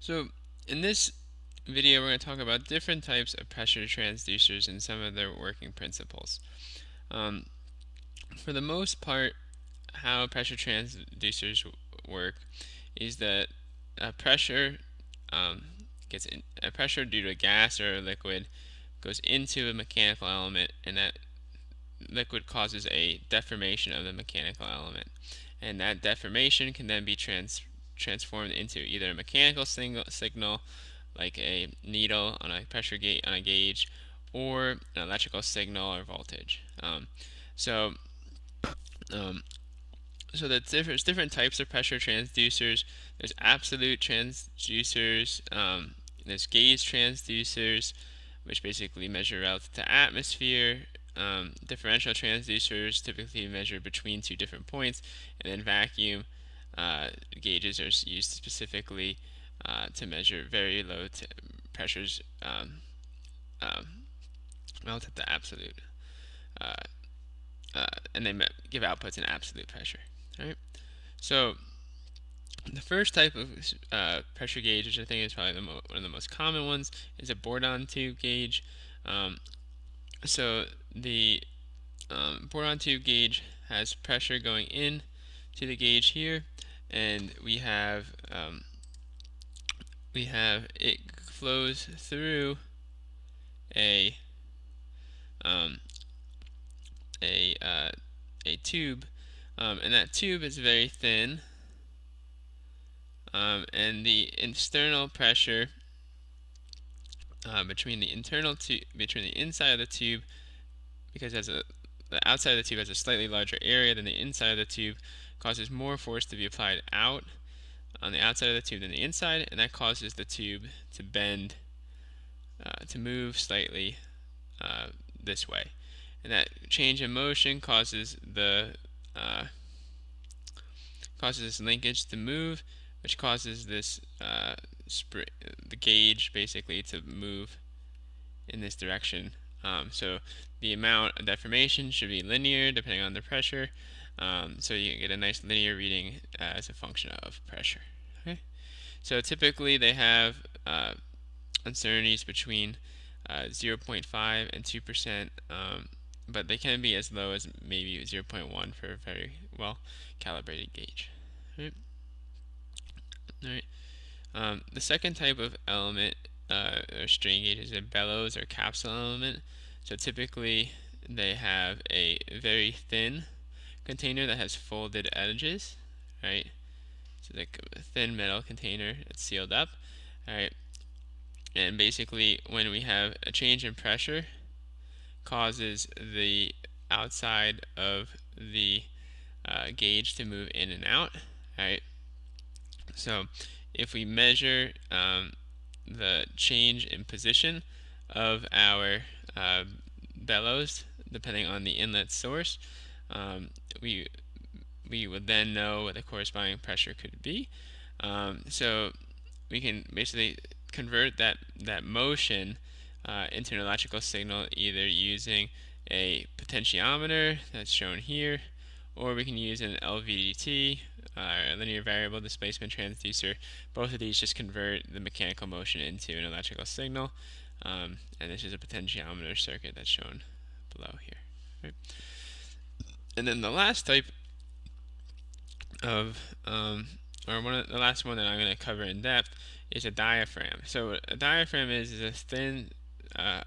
So in this video, we're going to talk about different types of pressure transducers and some of their working principles. Um, for the most part, how pressure transducers work is that pressure a pressure due to a gas or a liquid goes into a mechanical element, and that liquid causes a deformation of the mechanical element, and that deformation can then be transformed into either a mechanical signal like a needle on a pressure gauge on a gauge, or an electrical signal or voltage. So um, there's different types of pressure transducers. There's absolute transducers. There's gauge transducers, which basically measure relative to atmosphere. Differential transducers typically measure between two different points, and then vacuum gauges are used specifically to measure very low pressures um, relative to absolute, uh, and they give outputs in absolute pressure. All right. So the first type of pressure gauge, which I think is probably one of the most common ones, is a Boron tube gauge. Um, so the Boron tube gauge has pressure going in to the gauge here, and we have it flows through a um, a uh, a tube, and that tube is very thin, and the external pressure between the inside of the tube, because the outside of the tube has a slightly larger area than the inside of the tube, causes more force to be applied out on the outside of the tube than the inside, and that causes the tube to bend, to move slightly this way, and that change in motion causes this linkage to move, which causes this the gauge basically to move in this direction. So the amount of deformation should be linear depending on the pressure, so you can get a nice linear reading as a function of pressure. Okay, so typically they have uncertainties between 0.5 and 2%, but they can be as low as maybe 0.1 for a very well calibrated gauge. Right. All right. The second type of element or strain gauge is a Bellows or Capsule element. So typically they have a very thin container that has folded edges, right? So like a thin metal container that's sealed up, all right? And basically when we have a change in pressure causes the outside of the gauge to move in and out, right? So if we measure the change in position of our bellows, depending on the inlet source, we would then know what the corresponding pressure could be. So we can basically convert that motion into an electrical signal either using a potentiometer that's shown here, or we can use an LVDT, a linear variable displacement transducer. Both of these just convert the mechanical motion into an electrical signal, and this is a potentiometer circuit that's shown below here. Right? And then the last type of, the last one that I'm going to cover in depth is a diaphragm. So a diaphragm is a thin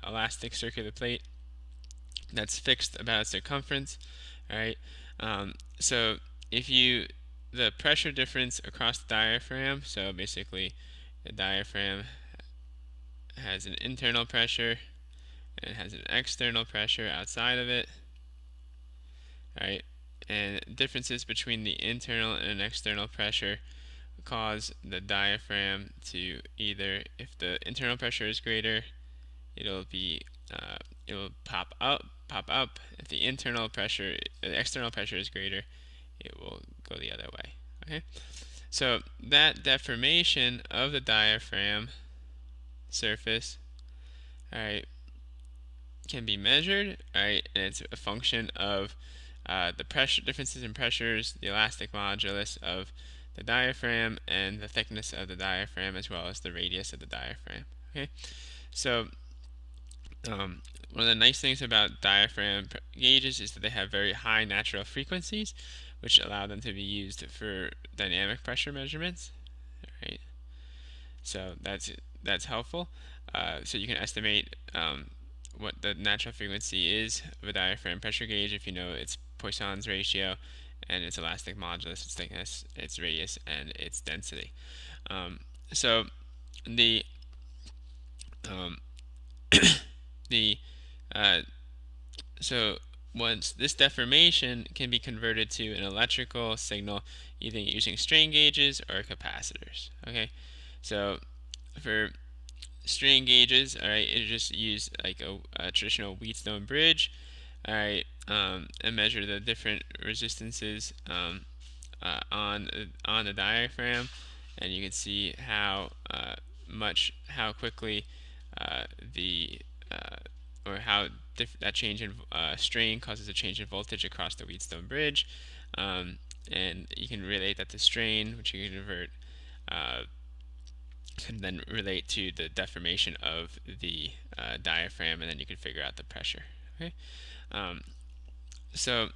elastic circular plate that's fixed about its circumference. All right. So if the pressure difference across the diaphragm, so basically the diaphragm has an internal pressure and it has an external pressure outside of it. All right. And differences between the internal and external pressure cause the diaphragm to either, if the internal pressure is greater, it will pop up. If the external pressure is greater, it will go the other way. Okay, so that deformation of the diaphragm surface, all right, can be measured, all right, and it's a function of the pressure differences in pressures, the elastic modulus of the diaphragm and the thickness of the diaphragm as well as the radius of the diaphragm. Okay, so one of the nice things about diaphragm gauges is that they have very high natural frequencies, which allow them to be used for dynamic pressure measurements. Right, so that's helpful. So you can estimate what the natural frequency is of a diaphragm pressure gauge if you know its Poisson's ratio and its elastic modulus, its thickness, its radius, and its density. So the um, the so once this deformation can be converted to an electrical signal either using strain gauges or capacitors. Okay, so for strain gauges, all right, you just use like a traditional Wheatstone bridge, all right, and measure the different resistances on the diaphragm, and you can see how quickly the or how that change in strain causes a change in voltage across the Wheatstone bridge, and you can relate that to strain, which you can convert. Can then relate to the deformation of the diaphragm, and then you can figure out the pressure. Okay, so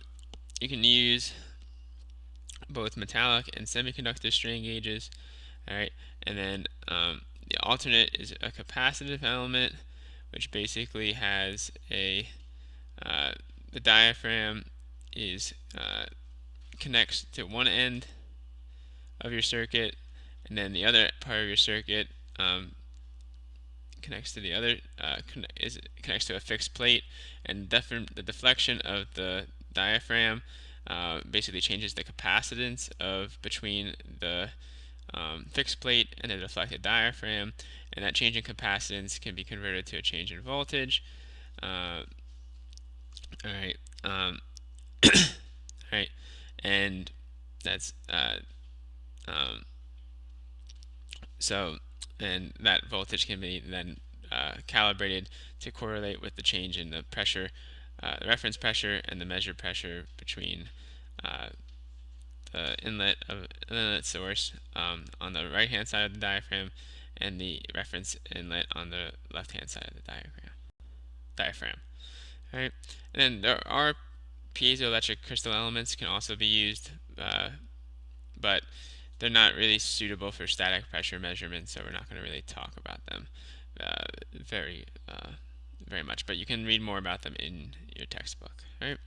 you can use both metallic and semiconductor strain gauges. All right, and then the alternate is a capacitive element, which basically has the diaphragm is connects to one end of your circuit, and then the other part of your circuit connects to the other connects to a fixed plate, and the deflection of the diaphragm basically changes the capacitance of between the fixed plate and the deflected diaphragm, and that change in capacitance can be converted to a change in voltage. All right, all right, and that's so, and that voltage can be then calibrated to correlate with the change in the pressure, the reference pressure, and the measured pressure between the inlet source on the right hand side of the diaphragm and the reference inlet on the left hand side of the diaphragm. All right, and then there are piezoelectric crystal elements can also be used, but they're not really suitable for static pressure measurements, so we're not going to really talk about them very much. But you can read more about them in your textbook. Right?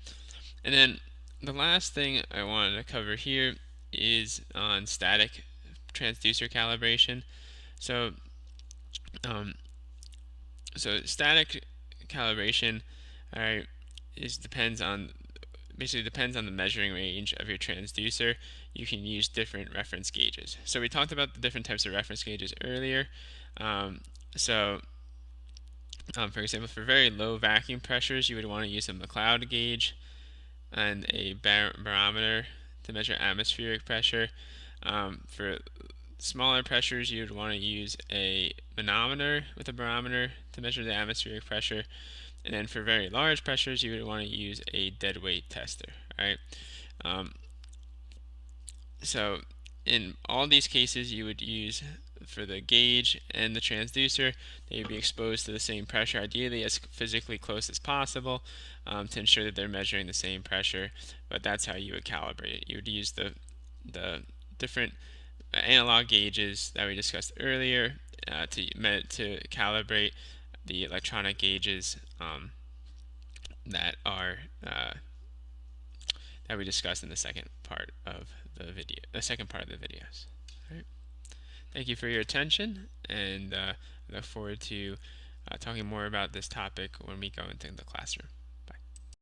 And then the last thing I wanted to cover here is on static transducer calibration. So, static calibration, all right, basically depends on the measuring range of your transducer. You can use different reference gauges. So we talked about the different types of reference gauges earlier. For example, for very low vacuum pressures, you would want to use a McLeod gauge and a barometer to measure atmospheric pressure. For smaller pressures, you would want to use a manometer with a barometer to measure the atmospheric pressure. And then for very large pressures, you would want to use a deadweight tester. Right? So in all these cases, you would use, for the gauge and the transducer, they would be exposed to the same pressure, ideally as physically close as possible, to ensure that they're measuring the same pressure. But that's how you would calibrate it. You would use the different analog gauges that we discussed earlier to calibrate the electronic gauges that we discussed in the second part of the videos. All right. Thank you for your attention, and I look forward to talking more about this topic when we go into the classroom.